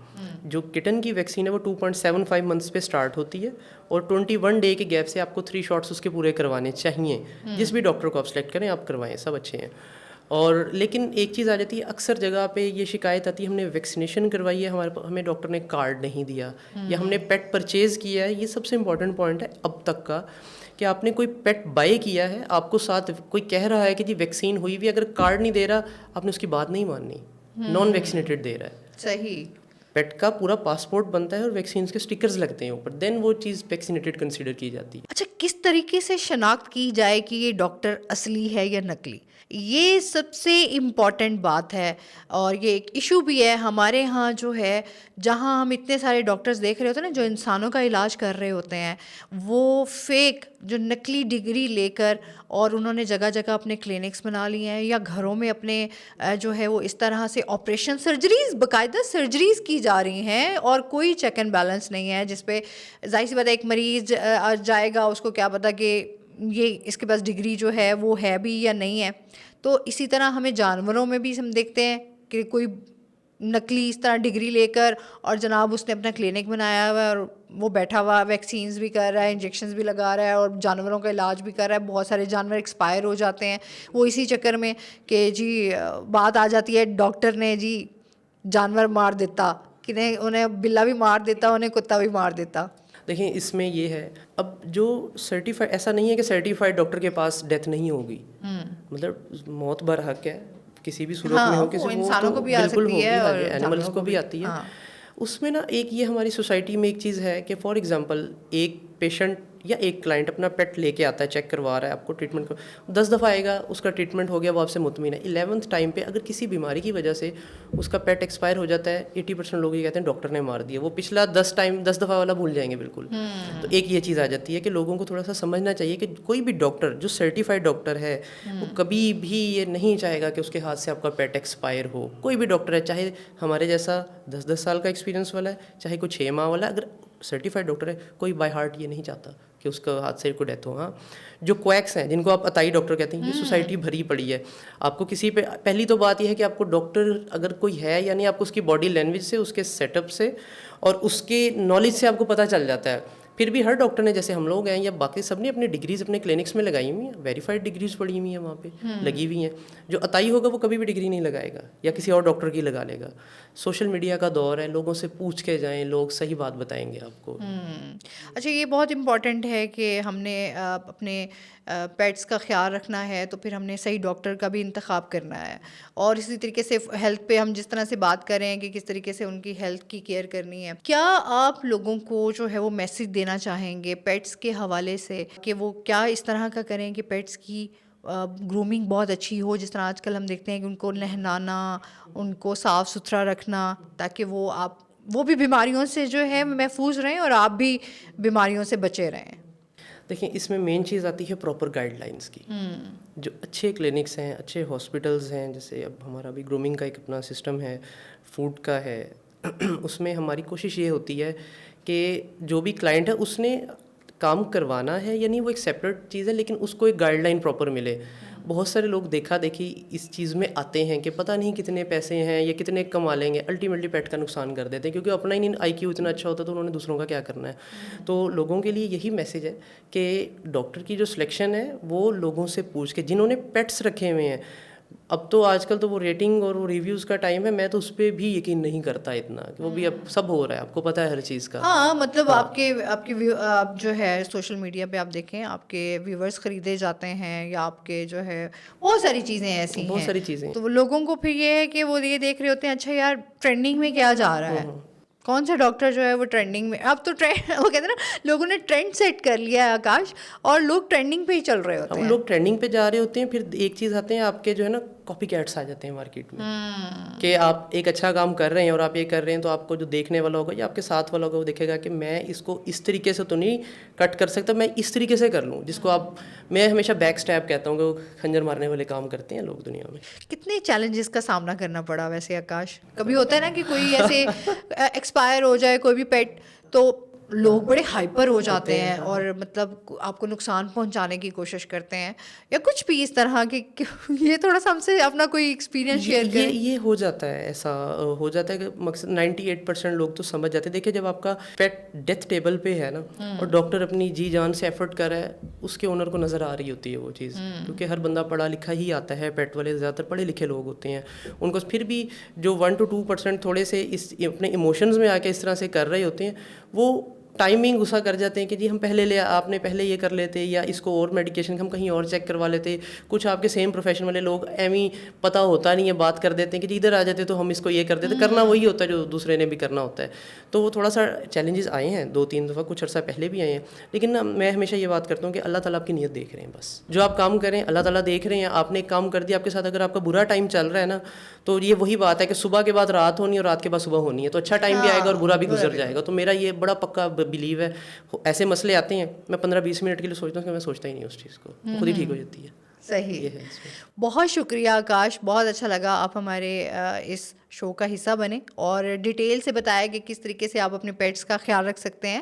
جو کٹن کی ویکسین ہے وہ 2.75 منتھس پہ اسٹارٹ ہوتی ہے اور 21 ڈے کے گیپ سے آپ کو 3 شاٹس اس کے پورے کروانے چاہیے. جس بھی ڈاکٹر کو آپ سلیکٹ کریں آپ کروائیں, سب اچھے ہیں. اور لیکن ایک چیز آ جاتی ہے, اکثر جگہ پہ یہ شکایت آتی ہے ہم نے ویکسینیشن کروائی ہے, ہمیں ڈاکٹر نے کارڈ نہیں دیا, یا ہم نے پیٹ پرچیز کیا ہے. یہ سب سے امپورٹنٹ پوائنٹ ہے اب تک کا کہ آپ نے کوئی پیٹ بائی کیا ہے, آپ کو ساتھ کوئی کہہ رہا ہے کہ جی ویکسین ہوئی ہوئی, اگر کارڈ نہیں دے رہا آپ نے اس کی بات نہیں ماننی. نان ویکسینیٹڈ دے رہا ہے, صحیح, پیٹ کا پورا پاسپورٹ بنتا ہے اور ویکسینز کے اسٹکرز لگتے ہیں اوپر, دین وہ چیز ویکسینیٹڈ کنسیڈر کی جاتی ہے. اچھا کس طریقے سے شناخت کی جائے کہ یہ ڈاکٹر اصلی ہے یا نقلی؟ یہ سب سے امپورٹنٹ بات ہے, اور یہ ایک ایشو بھی ہے ہمارے ہاں جو ہے, جہاں ہم اتنے سارے ڈاکٹرز دیکھ رہے ہوتے ہیں نا جو انسانوں کا علاج کر رہے ہوتے ہیں, وہ فیک جو نقلی ڈگری لے کر اور انہوں نے جگہ جگہ اپنے کلینکس بنا لیے ہیں, یا گھروں میں اپنے جو ہے وہ اس طرح سے آپریشن سرجریز, باقاعدہ سرجریز کی جا رہی ہیں, اور کوئی چیک اینڈ بیلنس نہیں ہے, جس پہ ظاہر سی بات ہے ایک مریض جائے گا, اس کو کیا پتا کہ یہ اس کے پاس ڈگری جو ہے وہ ہے بھی یا نہیں ہے. تو اسی طرح ہمیں جانوروں میں بھی ہم دیکھتے ہیں کہ کوئی نقلی اس طرح ڈگری لے کر اور جناب اس نے اپنا کلینک بنایا ہوا ہے اور وہ بیٹھا ہوا ویکسینز بھی کر رہا ہے, انجیکشنز بھی لگا رہا ہے اور جانوروں کا علاج بھی کر رہا ہے. بہت سارے جانور ایکسپائر ہو جاتے ہیں وہ اسی چکر میں کہ جی بات آ جاتی ہے ڈاکٹر نے جی جانور مار دیتا, کہ نہیں انہیں بلا بھی مار دیتا, انہیں کتا بھی مار دیتا. دیکھیں اس میں یہ ہے, اب جو سرٹیفائڈ, ایسا نہیں ہے کہ سرٹیفائڈ ڈاکٹر کے پاس ڈیتھ نہیں ہوگی, مطلب موت برحق ہے کسی بھی صورت میں ہو, کسی انسانوں کو بھی آ بالکل سکتی ہے اور اینیملس کو بھی آتی ہے. اس میں نا ایک یہ ہماری سوسائٹی میں ایک چیز ہے کہ فار ایگزامپل ایک پیشنٹ یا ایک کلائنٹ اپنا پیٹ لے کے آتا ہے, چیک کروا رہا ہے آپ کو, ٹریٹمنٹ 10 دفعہ آئے گا, اس کا ٹریٹمنٹ ہو گیا, وہ آپ سے مطمئن ہے. 11ویں ٹائم پہ اگر کسی بیماری کی وجہ سے اس کا پیٹ ایکسپائر ہو جاتا ہے, 80% لوگ یہ کہتے ہیں ڈاکٹر نے مار دیا, وہ پچھلا 10 دفعہ والا بھول جائیں گے بالکل. تو ایک یہ چیز آ جاتی ہے کہ لوگوں کو تھوڑا سا سمجھنا چاہیے کہ کوئی بھی ڈاکٹر جو سرٹیفائڈ ڈاکٹر ہے وہ کبھی بھی یہ نہیں چاہے گا کہ اس کے ہاتھ سے آپ کا پیٹ ایکسپائر ہو. کوئی بھی ڈاکٹر ہے, چاہے ہمارے جیسا 10 سال کا ایکسپیرینس والا ہے, چاہے کوئی 6 ماہ والا ہے, اگر سرٹیفائڈ ڈاکٹر ہے کوئی بائی ہارٹ یہ نہیں چاہتا کہ اس کا ہاتھ سے کو ڈیتھ ہو. ہاں جو کویکس ہیں جن کو آپ عطائی ڈاکٹر کہتے ہیں, یہ سوسائٹی بھری پڑی ہے. آپ کو کسی پہ, پہلی تو بات یہ ہے کہ آپ کو ڈاکٹر اگر کوئی ہے یا نہیں, آپ کو اس کی باڈی لینگویج سے, اس کے سیٹ اپ سے اور اس کے نالج سے آپ کو پتہ چل جاتا ہے. پھر بھی ہر ڈاکٹر نے, جیسے ہم لوگ ہیں یا باقی سب نے اپنی ڈگریز اپنے کلینکس میں لگائی ہوئی ہیں, ویریفائڈ ڈگریز پڑھی ہوئی ہیں وہاں پہ لگی ہوئی ہیں. جو عطائی ہوگا وہ کبھی بھی ڈگری نہیں لگائے گا یا کسی اور ڈاکٹر کی لگا لے گا. سوشل میڈیا کا دور ہے, لوگوں سے پوچھ کے جائیں, لوگ صحیح بات بتائیں گے آپ کو. اچھا یہ بہت امپورٹنٹ ہے کہ ہم نے اپنے پیٹس کا خیال رکھنا ہے تو پھر ہم نے صحیح ڈاکٹر کا بھی انتخاب کرنا ہے. اور اسی طریقے سے ہیلتھ پہ ہم جس طرح سے بات کر رہے ہیں کہ کس طریقے سے ان کی ہیلتھ کی کیئر کرنی ہے, کیا آپ لوگوں کو جو ہے وہ میسج دینا چاہیں گے پیٹس کے حوالے سے کہ وہ کیا اس طرح کا کریں کہ پیٹس کی گرومنگ بہت اچھی ہو, جس طرح آج کل ہم دیکھتے ہیں کہ ان کو نہلانا, ان کو صاف ستھرا رکھنا, تاکہ وہ بھی بیماریوں سے جو ہے محفوظ رہیں اور آپ بھی بیماریوں سے بچے رہیں. دیکھیں اس میں مین چیز آتی ہے پراپر گائیڈ لائنس کی. جو اچھے کلینکس ہیں, اچھے ہاسپٹلز ہیں, جیسے اب ہمارا بھی گرومنگ کا ایک اپنا سسٹم ہے, فوڈ کا ہے, اس میں ہماری کوشش یہ ہوتی ہے کہ جو بھی کلائنٹ ہے اس نے کام کروانا ہے یا نہیں وہ ایک سیپریٹ چیز ہے, لیکن اس کو ایک گائیڈ لائن پراپر ملے. بہت سارے لوگ دیکھا دیکھی اس چیز میں آتے ہیں کہ پتہ نہیں کتنے پیسے ہیں یا کتنے کما لیں گے, الٹیمیٹلی پیٹ کا نقصان کر دیتے ہیں کیونکہ اپنا ہی نہیں آئی کیو اتنا اچھا ہوتا تو انہوں نے دوسروں کا کیا کرنا ہے. تو لوگوں کے لیے یہی میسج ہے کہ ڈاکٹر کی جو سلیکشن ہے وہ لوگوں سے پوچھ کے, جنہوں نے پیٹس رکھے ہوئے ہیں. اب تو آج کل تو وہ ریٹنگ اور وہ ریویوز کا ٹائم ہے, میں تو اس پہ بھی یقین نہیں کرتا اتنا, کہ وہ بھی اب سب ہو رہا ہے, آپ کو پتہ ہے ہر چیز کا. ہاں مطلب آپ کے آپ جو ہے سوشل میڈیا پہ آپ دیکھیں آپ کے ویورز خریدے جاتے ہیں یا آپ کے جو ہے بہت ساری چیزیں ایسی ہیں, بہت ساری چیزیں, تو لوگوں کو پھر یہ ہے کہ وہ یہ دیکھ رہے ہوتے ہیں اچھا یار ٹرینڈنگ میں کیا جا رہا ہے, کون سا ڈاکٹر جو ہے وہ ٹرینڈنگ میں. اب تو وہ کہتے ہیں نا لوگوں نے ٹرینڈ سیٹ کر لیا ہے آکاش, اور لوگ ٹرینڈنگ پہ ہی چل رہے ہوتے ہیں. لوگ ٹرینڈنگ پہ جا رہے ہوتے ہیں. پھر ایک چیز آتے ہیں آپ کے جو ہے نا کاپی کیٹس آ جاتے ہیں مارکیٹ میں, کہ آپ ایک اچھا کام کر رہے ہیں اور آپ یہ کر رہے ہیں تو آپ کو جو دیکھنے والا ہوگا یا آپ کے ساتھ والا ہوگا وہ دیکھے گا کہ میں اس کو اس طریقے سے تو نہیں کٹ کر سکتا, میں اس طریقے سے کر لوں, جس کو آپ, میں ہمیشہ بیک اسٹیپ کہتا ہوں کہ وہ خنجر مارنے والے کام کرتے ہیں لوگ دنیا میں. کتنے چیلنجز کا سامنا کرنا پڑا ویسے آکاش؟ کبھی ہوتا ہے نا کہ کوئی ایسے ایکسپائر ہو جائے کوئی بھی پیٹ تو لوگ بڑے ہائپر ہو جاتے ہیں اور مطلب آپ کو نقصان پہنچانے کی کوشش کرتے ہیں یا کچھ بھی اس طرح کی. یہ تھوڑا سا ہم سے اپنا کوئی ایکسپیرینس شیئر کریں. یہ ہو جاتا ہے, ایسا ہو جاتا ہے کہ مقصد 98% لوگ تو سمجھ جاتے ہیں. دیکھیں جب آپ کا پیٹ ڈیتھ ٹیبل پہ ہے نا اور ڈاکٹر اپنی جی جان سے ایفرٹ کر رہا ہے, اس کے اونر کو نظر آ رہی ہوتی ہے وہ چیز, کیونکہ ہر بندہ پڑھا لکھا ہی آتا ہے, پیٹ والے زیادہ تر پڑھے لکھے لوگ ہوتے ہیں. ان کو پھر بھی جو 1 to 2% تھوڑے سے اس اپنے ایموشنز میں آ کے اس طرح سے کر رہے ہوتے ہیں, وہ ٹائمنگ غصہ کر جاتے ہیں کہ جی ہم پہلے لے, آپ نے پہلے یہ کر لیتے, یا اس کو اور میڈیکیشن ہم کہیں اور چیک کروا لیتے. کچھ آپ کے سیم پروفیشن والے لوگ ایویں پتہ ہوتا نہیں ہے بات کر دیتے ہیں کہ جی ادھر آ جاتے تو ہم اس کو یہ کر دیتے, کرنا وہی ہوتا ہے جو دوسرے نے بھی کرنا ہوتا ہے. تو وہ تھوڑا سا چیلنجز آئے ہیں 2-3 دفعہ, کچھ عرصہ پہلے بھی آئے ہیں, لیکن میں ہمیشہ یہ بات کرتا ہوں کہ اللہ تعالیٰ آپ کی نیت دیکھ رہے ہیں. بس جو آپ کام کریں اللہ تعالیٰ دیکھ رہے ہیں. آپ نے ایک کام کر دیا آپ کے ساتھ, اگر آپ کا برا ٹائم چل رہا ہے نا تو یہ وہی بات ہے کہ صبح کے بعد رات ہونی اور رات کے بعد صبح ہونی ہے, تو اچھا ٹائم بھی آئے گا اور برا بھی گزر جائے گا. تو میرا یہ بڑا پکا بلیو ہے. ایسے مسئلے آتے ہیں, میں 15-20 منٹ کے لیے سوچتا ہوں کہ میں سوچتا ہی نہیں اس چیز کو, خود ہی ٹھیک ہو جاتی ہے. صحیح. بہت شکریہ آکاش, بہت اچھا لگا آپ ہمارے اس شو کا حصہ بنیں اور ڈیٹیل سے بتایا کہ کس طریقے سے آپ اپنے پیٹس کا خیال رکھ سکتے ہیں،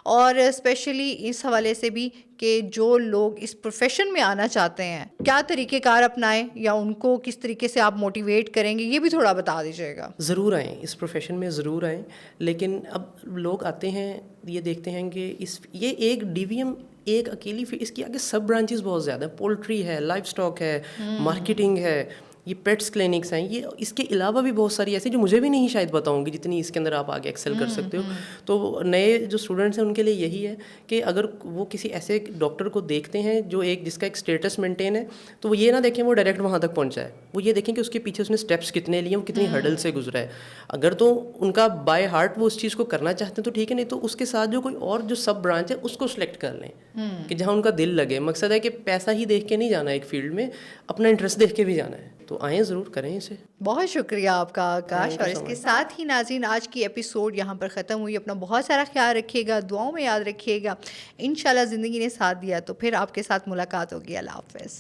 اور اسپیشلی اس حوالے سے بھی کہ جو لوگ اس پروفیشن میں آنا چاہتے ہیں کیا طریقہ کار اپنائیں یا ان کو کس طریقے سے آپ موٹیویٹ کریں گے، یہ بھی تھوڑا بتا دیجیے گا۔ ضرور آئیں، اس پروفیشن میں ضرور آئیں، لیکن اب لوگ آتے ہیں یہ دیکھتے ہیں کہ یہ ایک ڈی وی ایم ایک اکیلی اس کی آگے سب برانچز بہت زیادہ ہیں، پولٹری ہے، لائف اسٹاک ہے، مارکیٹنگ ہے، یہ پیٹس کلینکس ہیں، یہ اس کے علاوہ بھی بہت ساری ایسی جو مجھے بھی نہیں شاید بتاؤں گی جتنی اس کے اندر آپ آگے ایکسل کر سکتے ہو۔ تو نئے جو اسٹوڈنٹس ہیں ان کے لیے یہی ہے کہ اگر وہ کسی ایسے ڈاکٹر کو دیکھتے ہیں جو جس کا ایک اسٹیٹس مینٹین ہے، تو وہ یہ نہ دیکھیں وہ ڈائریکٹ وہاں تک پہنچا ہے، وہ یہ دیکھیں کہ اس کے پیچھے اس نے اسٹیپس کتنے لیے، وہ کتنی ہرڈل سے گزرا ہے۔ اگر تو ان کا بائی ہارٹ وہ اس چیز کو کرنا چاہتے ہیں تو ٹھیک ہے، نہیں تو اس کے ساتھ جو کوئی اور جو سب برانچ ہے اس کو سلیکٹ کر لیں کہ جہاں ان کا دل لگے۔ مقصد ہے کہ پیسہ ہی دیکھ کے نہیں جانا ایک فیلڈ میں، اپنا انٹرسٹ دیکھ کے بھی جانا ہے، تو آئیں ضرور کریں اسے۔ بہت شکریہ آپ کا آکاش، اور اس کے ساتھ ہی ناظرین آج کی ایپیسوڈ یہاں پر ختم ہوئی۔ اپنا بہت سارا خیال رکھیے گا، دعاؤں میں یاد رکھیے گا، انشاءاللہ زندگی نے ساتھ دیا تو پھر آپ کے ساتھ ملاقات ہوگی۔ اللہ حافظ۔